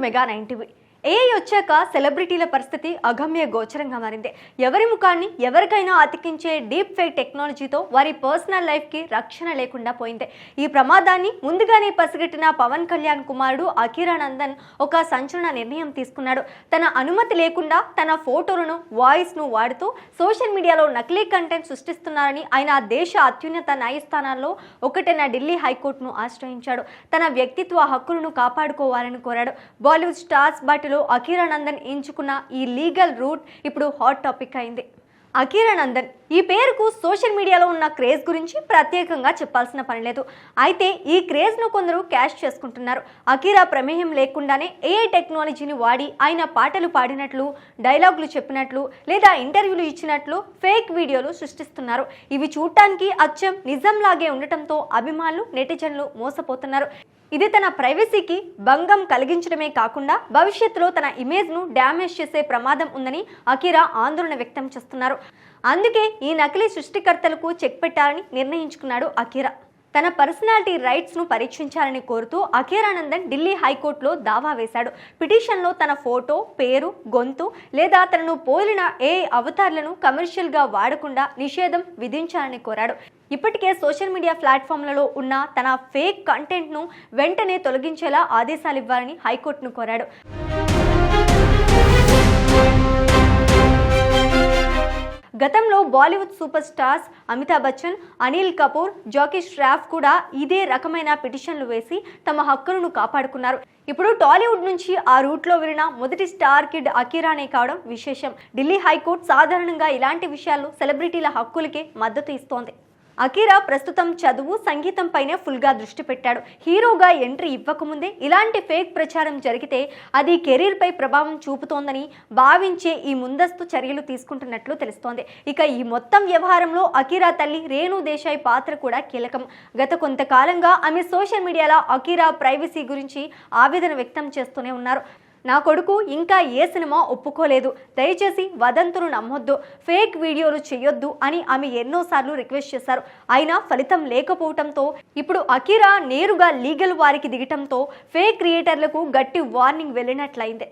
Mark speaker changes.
Speaker 1: Mega 90. AI వచ్చాక సెలబ్రిటీల పరిస్థితి అగమ్య గోచరంగా మారింది. ఎవరి ముఖాన్ని ఎవరికైనా అతికించే డీప్ ఫేక్ టెక్నాలజీతో వారి పర్సనల్ లైఫ్కి రక్షణ లేకుండా పోయింది. ఈ ప్రమాదాన్ని ముందుగానే పసిగట్టిన పవన్ కళ్యాణ్ కుమారుడు అఖీరానందన్ ఒక సంచలన నిర్ణయం తీసుకున్నాడు. తన అనుమతి లేకుండా తన ఫోటోలను, వాయిస్ను వాడుతూ సోషల్ మీడియాలో నకిలీ కంటెంట్ సృష్టిస్తున్నారని ఆయన దేశ అత్యున్నత న్యాయస్థానాల్లో ఒకటైన ఢిల్లీ హైకోర్టును ఆశ్రయించాడు. తన వ్యక్తిత్వ హక్కులను కాపాడుకోవాలని కోరాడు. బాలీవుడ్ స్టార్స్ బాటిలో అఖీరానందన్ ఎంచుకున్న ఈ లీగల్ రూట్ ఇప్పుడు హాట్ టాపిక్ అయింది. అఖీరానందన్ ఈ పేరుకు సోషల్ మీడియాలో ఉన్న క్రేజ్ గురించి ప్రత్యేకంగా చెప్పాల్సిన పని లేదు. అయితే ఈ క్రేజ్ను కొందరు క్యాష్ చేసుకుంటున్నారు. అఖీరా ప్రమేయం లేకుండానే ఏఐ టెక్నాలజీని వాడి ఆయన పాటలు పాడినట్లు, డైలాగులు చెప్పినట్లు లేదా ఇంటర్వ్యూలు ఇచ్చినట్లు ఫేక్ వీడియోలు సృష్టిస్తున్నారు. ఇవి చూడటానికి అచ్చం నిజంలాగే ఉండటంతో అభిమానులు, నెటిజన్లు మోసపోతున్నారు. ఇది తన ప్రైవసీకి భంగం కలిగించడమే కాకుండా భవిష్యత్తులో తన ఇమేజ్ను డ్యామేజ్ చేసే ప్రమాదం ఉందని అఖీరా ఆందోళన వ్యక్తం చేస్తున్నారు. అందుకే ఈ నకిలీ సృష్టికర్తలకు చెక్ పెట్టాలని నిర్ణయించుకున్నాడు అఖీరా. తన పర్సనాలిటీ రైట్స్ను పరీక్షించాలని కోరుతూ అఖీరానందన్ ఢిల్లీ హైకోర్టులో దావా వేశాడు. పిటిషన్లో తన ఫోటో, పేరు, గొంతు లేదా తనను పోలిన ఏఐ అవతార్లను కమర్షియల్గా వాడకుండా నిషేధం విధించాలని కోరాడు. ఇప్పటికే సోషల్ మీడియా ప్లాట్ఫామ్లలో ఉన్న తన ఫేక్ కంటెంట్ను వెంటనే తొలగించేలా ఆదేశాలు ఇవ్వాలని హైకోర్టును కోరాడు. గతంలో Bollywood super stars Amitabh Bachchan, Anil Kapoor, Jackie Shroff కూడా ఇదే రకమైన పిటిషన్లు వేసి తమ హక్కులను కాపాడుకున్నారు. ఇప్పుడు టాలీవుడ్ నుంచి ఆ రూట్లో వెళ్ళిన మొదటి స్టార్ కిడ్ అఖీరానే కావడం విశేషం. ఢిల్లీ హైకోర్టు సాధారణంగా ఇలాంటి విషయాల్లో సెలబ్రిటీల హక్కులకే మద్దతు ఇస్తోంది. అఖీరా ప్రస్తుతం చదువు, సంగీతం పైనే ఫుల్గా దృష్టి పెట్టాడు. హీరోగా ఎంట్రీ ఇవ్వకముందే ఇలాంటి ఫేక్ ప్రచారం జరిగితే అది కెరీర్పై ప్రభావం చూపుతోందని భావించే ఈ ముందస్తు చర్యలు తీసుకుంటున్నట్లు తెలుస్తోంది. ఇక ఈ మొత్తం వ్యవహారంలో అఖీరా తల్లి రేణు దేశాయ్ పాత్ర కూడా కీలకం. గత కొంతకాలంగా ఆమె సోషల్ మీడియాలో అఖీరా ప్రైవసీ గురించి ఆవేదన వ్యక్తం చేస్తూనే ఉన్నారు. నా కొడుకు ఇంకా ఏ సినిమా ఒప్పుకోలేదు, దయచేసి వదంతులు నమ్మొద్దు, ఫేక్ వీడియోలు చేయొద్దు అని ఆమె ఎన్నోసార్లు రిక్వెస్ట్ చేశారు. అయినా ఫలితం లేకపోవడంతో ఇప్పుడు అఖీరా నేరుగా లీగల్ వారికి దిగటంతో ఫేక్ క్రియేటర్లకు గట్టి వార్నింగ్ వెళ్ళినట్లయింది.